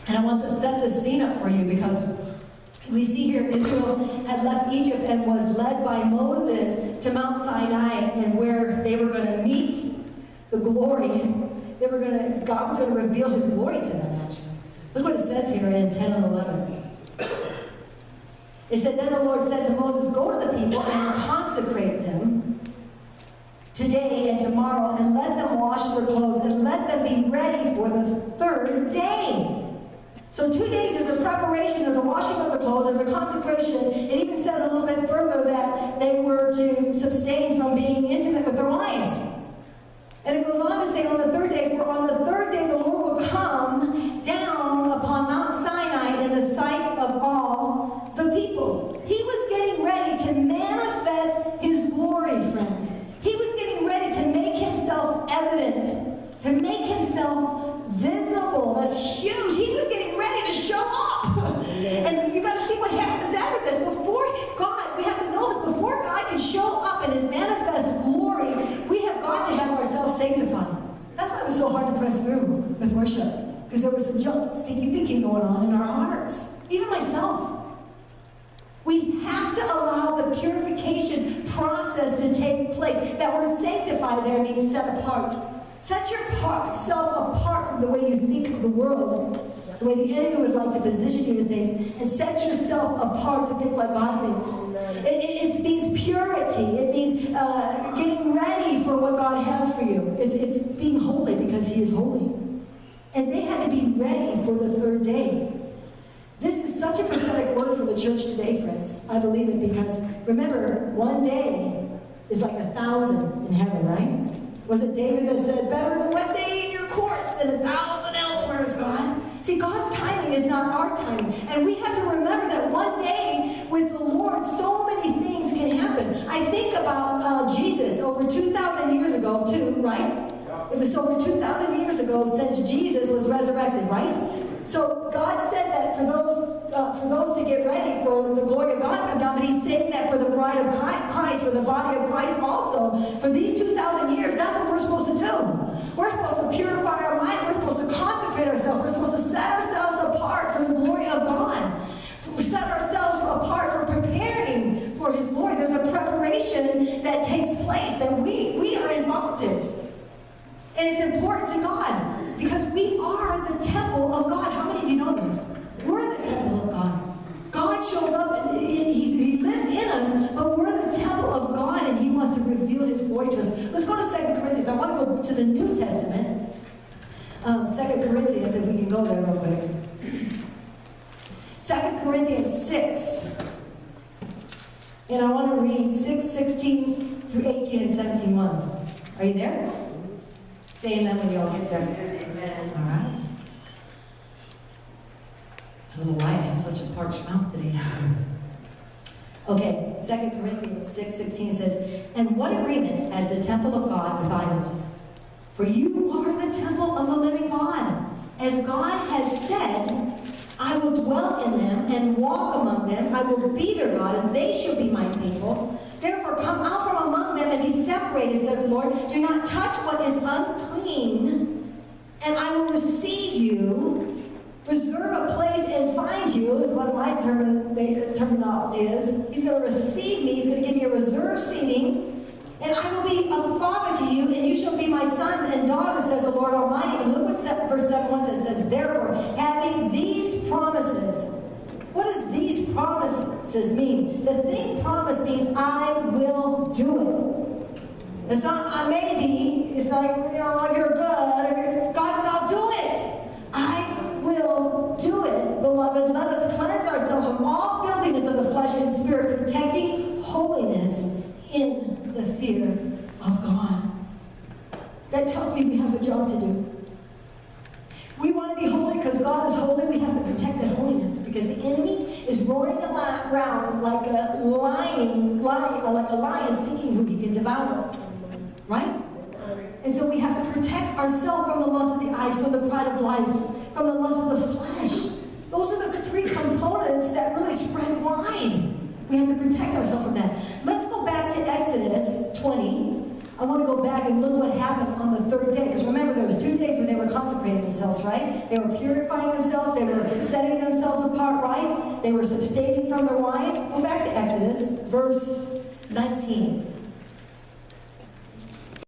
And I want to set the scene up for you because we see here Israel had left Egypt and was led by Moses to Mount Sinai, and where they were going to meet the glory. God was going to reveal his glory to them, actually. Look what it says here in 10 and 11. It said, then the Lord said to Moses, go to the people and consecrate them today and tomorrow, and let them wash their clothes, and let them be ready for the third day. So 2 days, there's a preparation, there's a washing of the clothes, there's a consecration. It even says a little bit further that they were to abstain from being intimate with their wives. And it goes on to say on the third day, for on the third day the Lord will come down upon Mount Sinai in the sight of all the people. He was getting ready to manifest his glory, friends. He was getting ready to make himself evident, to make himself visible. That's huge. He was getting ready to show up. And you got to see what happens after this. Before God, we have to know this, before God can show up in his manifest glory, we have got to have ourselves sanctified. That's why it was so hard to press through with worship, because there was some junk, stinky thinking going on in our hearts. Even myself. We have to allow the purification process to take place. That word sanctify there means set apart. Set yourself apart from the way you think of the world, the way the enemy would like to position you to think, and set yourself apart to think like God thinks. It means purity. It means getting ready for what God has for you. It's being holy because he is holy. And they had to be ready for the third day. This is such a prophetic word for the church today, friends. I believe it because, remember, one day is like 1,000 in heaven, right? Was it David that said, better is one day in your courts than 1,000 elsewhere is God? See, God's timing is not our timing. And we have to remember that one day with the Lord, so many things can happen. I think about Jesus over 2,000 years ago, too, right? It was over 2,000 years ago since Jesus was resurrected, right? So God said that for those to get ready for the glory of God to come down, but he's saying that for the bride of Christ, for the body of Christ also, for these 2,000 years, that's what we're supposed to do. We're supposed to purify our mind, we're supposed to consecrate ourselves, we're supposed to set ourselves apart for the glory of God. We set ourselves apart for preparing for his glory. There's a preparation that takes place that we are involved in. And it's important to God because we are the temple of God. How many of you know this? We're the temple of God. God shows up and he lives in us, but we're the temple of God and he wants to reveal his glory to us. Let's go to 2 Corinthians. I want to go to the New Testament. 2 Corinthians, if we can go there real quick. 2 Corinthians 6. And I want to read 16 through 18 and 17:1. Are you there? Say amen when you all get there. Amen. All right. I don't know why I have such a parched mouth today. Okay, 2 Corinthians 6:16 says, and what agreement has the temple of God with idols? For you are the temple of the living God. As God has said, I will dwell in them and walk among them. I will be their God, and they shall be my people. Therefore, come out from among them and be separated, says the Lord. Do not touch what is unclean, and I will receive you. Reserve a place and find you, is what my terminology is. He's going to receive me. He's going to give me a reserved seating. And I will be a father to you, and you shall be my sons and daughters, says the Lord Almighty. And look what verse 7:1 says, therefore, having these promises. What does these promises mean? The thing promise means I will do it. It's not maybe. It's like, like you're good. God says, I'll do it. I will do it. Beloved, let us cleanse ourselves from all filthiness of the flesh and spirit, protecting holiness in the fear of God. That tells me we have a job to do. We want to be holy because God is holy. We have to protect that holiness because the enemy is roaring around like a lion seeking who he can devour. Right? And so we have to protect ourselves from the lust of the eyes, from the pride of life, from the lust of the flesh. Those are the three components that really spread wide. We have to protect ourselves from that. Let's go back to Exodus 20. I want to go back and look what happened on the third day. Because remember, there was 2 days where they were consecrating themselves, right? They were purifying themselves. They were setting themselves apart right. They were abstaining from their wives. Go back to Exodus, verse 19.